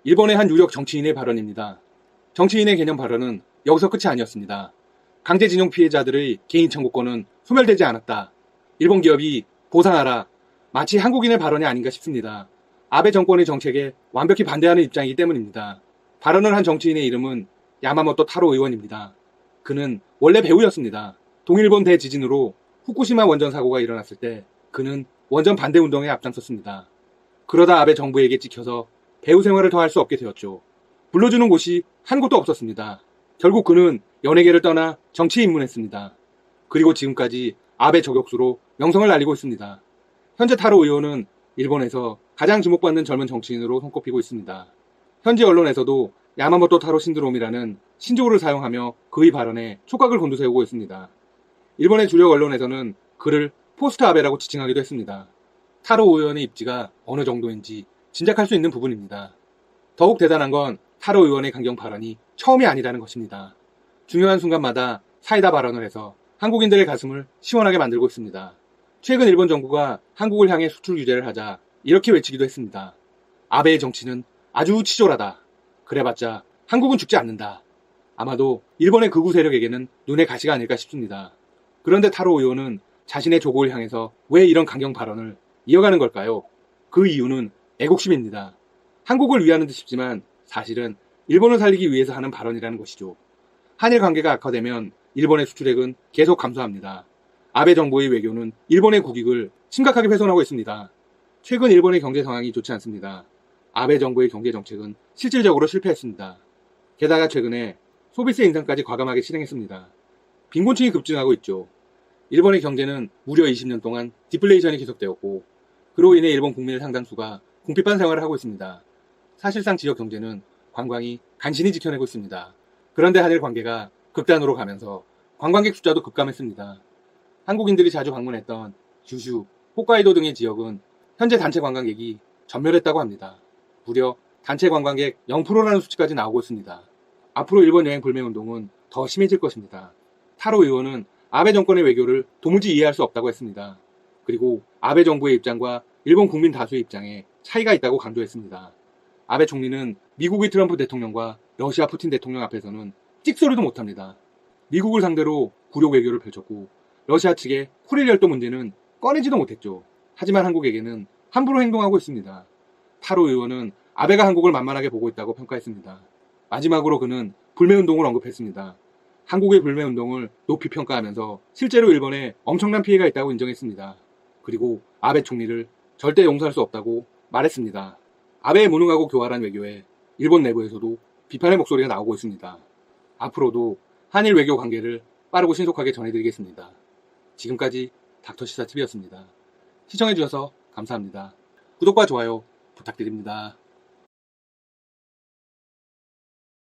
일본의 한 유력 정치인의 발언입니다. 정치인의 개념 발언은 여기서 끝이 아니었습니다. 강제징용 피해자들의 개인 청구권은 소멸되지 않았다. 일본 기업이 보상하라. 마치 한국인의 발언이 아닌가 싶습니다. 아베 정권의 정책에 완벽히 반대하는 입장이기 때문입니다. 발언을 한 정치인의 이름은 야마모토 타로 의원입니다. 그는 원래 배우였습니다. 동일본 대지진으로 후쿠시마 원전 사고가 일어났을 때 그는 원전 반대 운동에 앞장섰습니다. 그러다 아베 정부에게 찍혀서 배우 생활을 더 할 수 없게 되었죠. 불러주는 곳이 한 곳도 없었습니다. 결국 그는 연예계를 떠나 정치에 입문했습니다. 그리고 지금까지 아베 저격수로 명성을 날리고 있습니다. 현재 타로 의원은 일본에서 가장 주목받는 젊은 정치인으로 손꼽히고 있습니다. 현지 언론에서도 야마모토 타로 신드롬이라는 신조어를 사용하며 그의 발언에 촉각을 곤두세우고 있습니다. 일본의 주력 언론에서는 그를 포스트 아베라고 지칭하기도 했습니다. 타로 의원의 입지가 어느 정도인지 짐작할 수 있는 부분입니다. 더욱 대단한 건 타로 의원의 강경 발언이 처음이 아니라는 것입니다. 중요한 순간마다 사이다 발언을 해서 한국인들의 가슴을 시원하게 만들고 있습니다. 최근 일본 정부가 한국을 향해 수출 규제를 하자 이렇게 외치기도 했습니다. 아베의 정치는 아주 치졸하다. 그래봤자 한국은 죽지 않는다. 아마도 일본의 극우 세력에게는 눈의 가시가 아닐까 싶습니다. 그런데 타로 의원은 자신의 조국을 향해서 왜 이런 강경 발언을 이어가는 걸까요? 그 이유는 애국심입니다. 한국을 위하는 듯 싶지만 사실은 일본을 살리기 위해서 하는 발언이라는 것이죠. 한일 관계가 악화되면 일본의 수출액은 계속 감소합니다. 아베 정부의 외교는 일본의 국익을 심각하게 훼손하고 있습니다. 최근 일본의 경제 상황이 좋지 않습니다. 아베 정부의 경제 정책은 실질적으로 실패했습니다. 게다가 최근에 소비세 인상까지 과감하게 실행했습니다. 빈곤층이 급증하고 있죠. 일본의 경제는 무려 20년 동안 디플레이션이 계속되었고 그로 인해 일본 국민의 상당수가 궁핍한 생활을 하고 있습니다. 사실상 지역 경제는 관광이 간신히 지켜내고 있습니다. 그런데 한일 관계가 극단으로 가면서 관광객 숫자도 급감했습니다. 한국인들이 자주 방문했던 규슈, 홋카이도 등의 지역은 현재 단체 관광객이 전멸했다고 합니다. 무려 단체 관광객 0%라는 수치까지 나오고 있습니다. 앞으로 일본 여행 불매 운동은 더 심해질 것입니다. 타로 의원은 아베 정권의 외교를 도무지 이해할 수 없다고 했습니다. 그리고 아베 정부의 입장과 일본 국민 다수의 입장에 차이가 있다고 강조했습니다. 아베 총리는 미국의 트럼프 대통령과 러시아 푸틴 대통령 앞에서는 찍소리도 못합니다. 미국을 상대로 굴욕 외교를 펼쳤고 러시아 측의 코릴 열도 문제는 꺼내지도 못했죠. 하지만 한국에게는 함부로 행동하고 있습니다. 타로 의원은 아베가 한국을 만만하게 보고 있다고 평가했습니다. 마지막으로 그는 불매운동을 언급했습니다. 한국의 불매운동을 높이 평가하면서 실제로 일본에 엄청난 피해가 있다고 인정했습니다. 그리고 아베 총리를 절대 용서할 수 없다고 말했습니다. 아베의 무능하고 교활한 외교에 일본 내부에서도 비판의 목소리가 나오고 있습니다. 앞으로도 한일 외교 관계를 빠르고 신속하게 전해드리겠습니다. 지금까지 닥터시사TV였습니다. 시청해주셔서 감사합니다. 구독과 좋아요 부탁드립니다.